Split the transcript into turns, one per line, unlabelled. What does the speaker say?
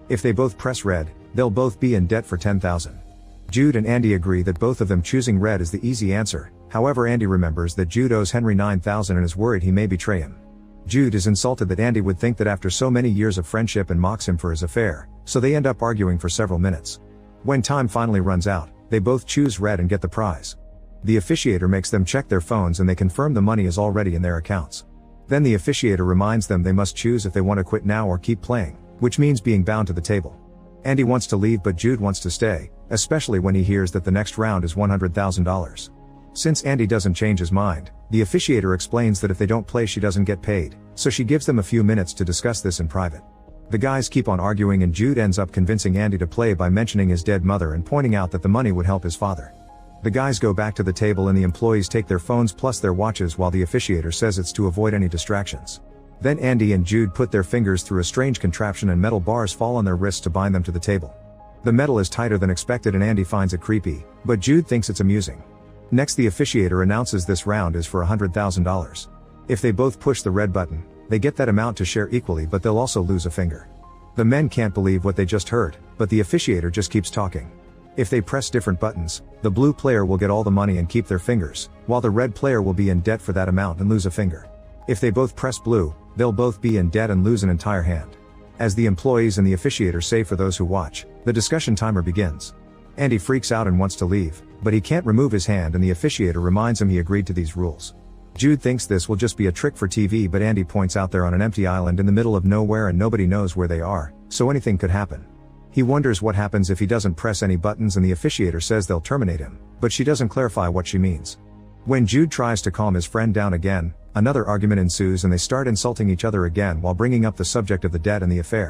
If they both press red, they'll both be in debt for $10,000. Jude and Andy agree that both of them choosing red is the easy answer. However, Andy remembers that Jude owes Henry $9,000 and is worried he may betray him. Jude is insulted that Andy would think that after so many years of friendship and mocks him for his affair, so they end up arguing for several minutes. When time finally runs out, they both choose red and get the prize. The officiator makes them check their phones and they confirm the money is already in their accounts. Then the officiator reminds them they must choose if they want to quit now or keep playing, which means being bound to the table. Andy wants to leave but Jude wants to stay, especially when he hears that the next round is $100,000. Since Andy doesn't change his mind, the officiator explains that if they don't play she doesn't get paid, so she gives them a few minutes to discuss this in private. The guys keep on arguing and Jude ends up convincing Andy to play by mentioning his dead mother and pointing out that the money would help his father. The guys go back to the table and the employees take their phones plus their watches while the officiator says it's to avoid any distractions. Then Andy and Jude put their fingers through a strange contraption and metal bars fall on their wrists to bind them to the table. The metal is tighter than expected and Andy finds it creepy, but Jude thinks it's amusing. Next the officiator announces this round is for $100,000. If they both push the red button, they get that amount to share equally but they'll also lose a finger. The men can't believe what they just heard, but the officiator just keeps talking. If they press different buttons, the blue player will get all the money and keep their fingers, while the red player will be in debt for that amount and lose a finger. If they both press blue, they'll both be in debt and lose an entire hand. As the employees and the officiator say for those who watch, the discussion timer begins. Andy freaks out and wants to leave, but he can't remove his hand and the officiator reminds him he agreed to these rules. Jude thinks this will just be a trick for TV but Andy points out they're on an empty island in the middle of nowhere and nobody knows where they are, so anything could happen. He wonders what happens if he doesn't press any buttons and the officiator says they'll terminate him, but she doesn't clarify what she means. When Jude tries to calm his friend down again, another argument ensues and they start insulting each other again while bringing up the subject of the debt and the affair.